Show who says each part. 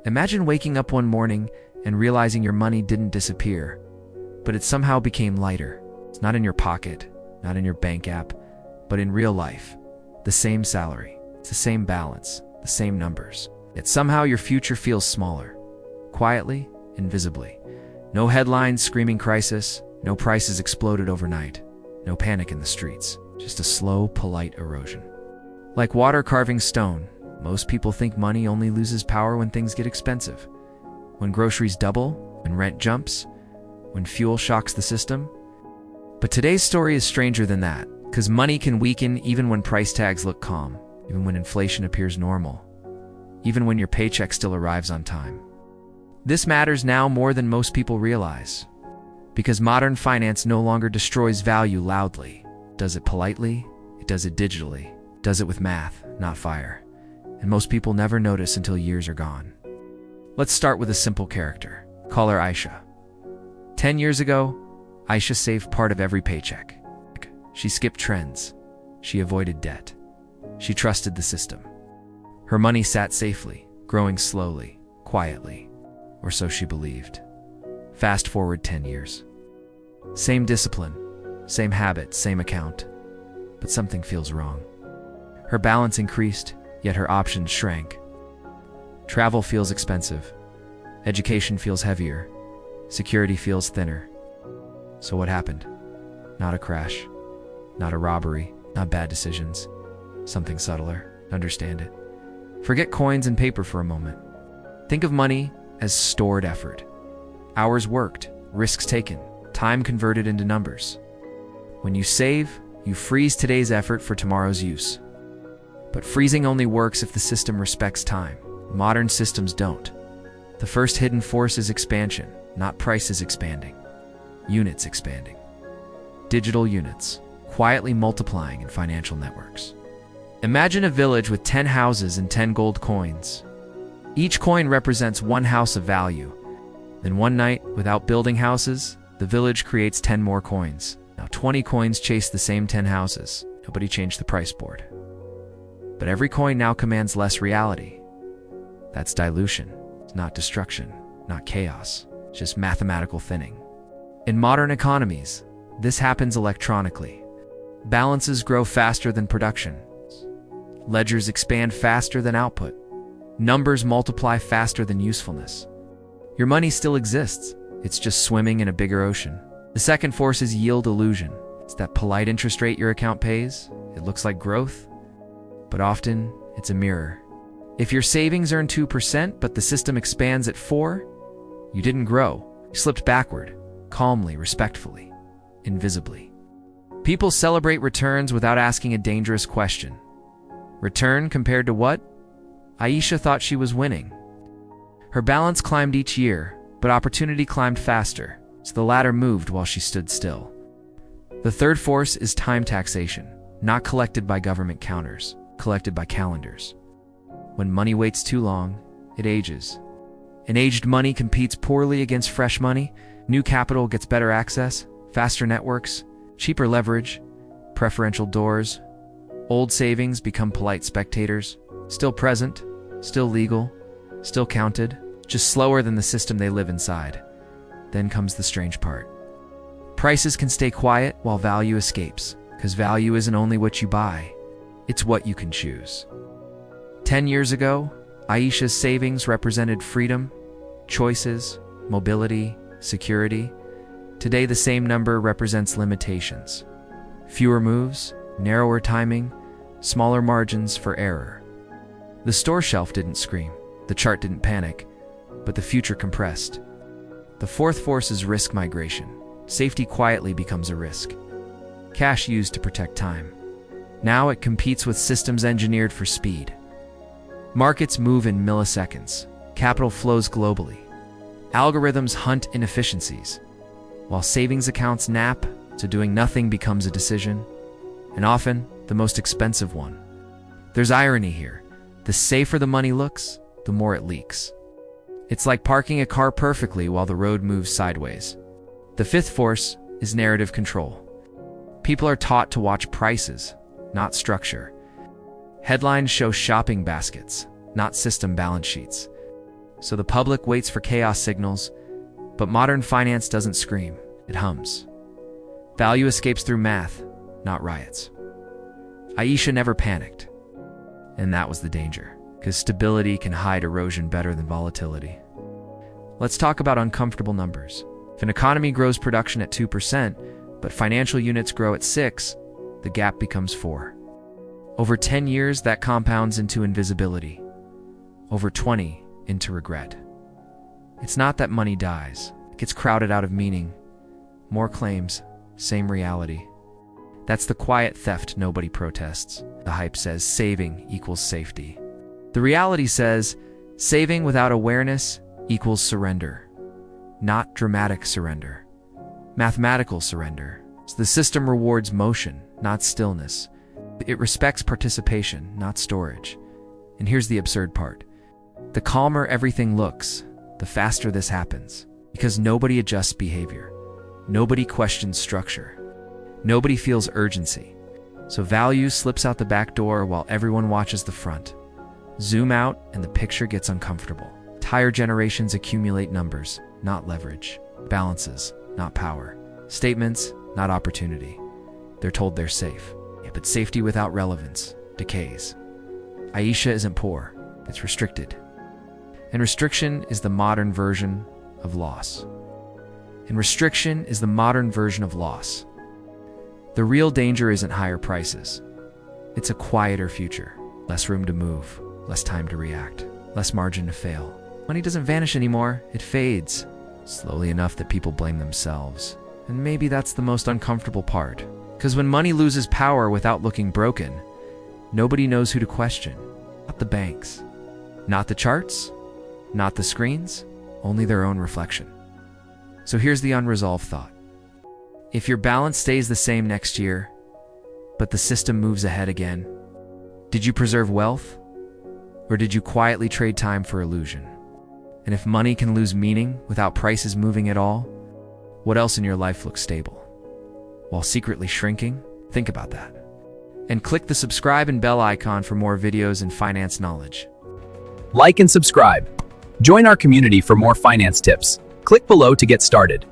Speaker 1: Imagine waking up one morning and realizing your money didn't disappear, but it somehow became lighter. It's not in your pocket, not in your bank app, but in real life. The same salary, it's the same balance, the same numbers. Yet somehow your future feels smaller. Quietly, invisibly. No headlines screaming crisis, no prices exploded overnight, no panic in the streets, just a slow, polite erosion. Like water carving stone, most people think money only loses power when things get expensive. When groceries double, when rent jumps, when fuel shocks the system. But today's story is stranger than that, because money can weaken even when price tags look calm, even when inflation appears normal, even when your paycheck still arrives on time. This matters now more than most people realize, because modern finance no longer destroys value loudly. It does it politely, it does it digitally, it does it with math, not fire. And most people never notice until years are gone. Let's start with a simple character. Call her Aisha. 10 years ago, Aisha saved part of every paycheck. She skipped trends. She avoided debt. She trusted the system. Her money sat safely, growing slowly, quietly, or so she believed. Fast forward 10 years. Same discipline, same habit, same account, but something feels wrong. Her balance increased, yet her options shrank. Travel feels expensive. Education feels heavier. Security feels thinner. So what happened? Not a crash, not a robbery, not bad decisions. Something subtler. Understand it. Forget coins and paper for a moment. Think of money as stored effort. Hours worked, risks taken, time converted into numbers. When you save, you freeze today's effort for tomorrow's use. But freezing only works if the system respects time. Modern systems don't. The first hidden force is expansion, not prices expanding. Units expanding. Digital units, quietly multiplying in financial networks. Imagine a village with 10 houses and 10 gold coins. Each coin represents one house of value. Then one night, without building houses, the village creates 10 more coins. Now 20 coins chase the same 10 houses. Nobody changed the price board. But every coin now commands less reality. That's dilution. It's not destruction, not chaos. It's just mathematical thinning. In modern economies, this happens electronically. Balances grow faster than production. Ledgers expand faster than output. Numbers multiply faster than usefulness. Your money still exists. It's just swimming in a bigger ocean. The second force is yield illusion. It's that polite interest rate your account pays. It looks like growth, but often it's a mirror. If your savings earn 2%, but the system expands at 4%, you didn't grow. You slipped backward, calmly, respectfully, invisibly. People celebrate returns without asking a dangerous question. Return compared to what? Aisha thought she was winning. Her balance climbed each year, but opportunity climbed faster, so the ladder moved while she stood still. The third force is time taxation, not collected by government counters, collected by calendars. When money waits too long, it ages. And aged money competes poorly against fresh money. New capital gets better access, faster networks, cheaper leverage, preferential doors. Old savings become polite spectators, still present, still legal, still counted, just slower than the system they live inside. Then comes the strange part. Prices can stay quiet while value escapes, because value isn't only what you buy, it's what you can choose. 10 years ago, Aisha's savings represented freedom, choices, mobility, security. Today, the same number represents limitations. Fewer moves, narrower timing, smaller margins for error. The store shelf didn't scream, the chart didn't panic, but the future compressed. The fourth force is risk migration. Safety quietly becomes a risk. Cash used to protect time. Now it competes with systems engineered for speed. Markets move in milliseconds. Capital flows globally. Algorithms hunt inefficiencies. While savings accounts nap, so doing nothing becomes a decision, and often the most expensive one. There's irony here. The safer the money looks, the more it leaks. It's like parking a car perfectly while the road moves sideways. The fifth force is narrative control. People are taught to watch prices, not structure. Headlines show shopping baskets, not system balance sheets. So the public waits for chaos signals, but modern finance doesn't scream, it hums. Value escapes through math, not riots. Aisha never panicked. And that was the danger, because stability can hide erosion better than volatility. Let's talk about uncomfortable numbers. If an economy grows production at 2%, but financial units grow at 6%, the gap becomes 4%. Over 10 years, that compounds into invisibility. Over 20, into regret. It's not that money dies. It gets crowded out of meaning. More claims, same reality. That's the quiet theft nobody protests. The hype says saving equals safety. The reality says saving without awareness equals surrender. Not dramatic surrender. Mathematical surrender. So the system rewards motion, not stillness. It respects participation, not storage. And here's the absurd part. The calmer everything looks, the faster this happens. Because nobody adjusts behavior. Nobody questions structure. Nobody feels urgency. So value slips out the back door while everyone watches the front. Zoom out and the picture gets uncomfortable. Entire generations accumulate numbers, not leverage. Balances, not power. Statements, not opportunity. They're told they're safe. Yeah, but safety without relevance decays. Aisha isn't poor, it's restricted. And restriction is the modern version of loss. And restriction is the modern version of loss. The real danger isn't higher prices. It's a quieter future. Less room to move, less time to react, less margin to fail. Money doesn't vanish anymore, it fades. Slowly enough that people blame themselves. And maybe that's the most uncomfortable part. Because when money loses power without looking broken, nobody knows who to question. Not the banks. Not the charts. Not the screens. Only their own reflection. So here's the unresolved thought. If your balance stays the same next year, but the system moves ahead again, did you preserve wealth? Or did you quietly trade time for illusion? And if money can lose meaning without prices moving at all, what else in your life looks stable? While secretly shrinking? Think about that. And click the subscribe and bell icon for more videos and finance knowledge.
Speaker 2: Like and subscribe. Join our community for more finance tips. Click below to get started.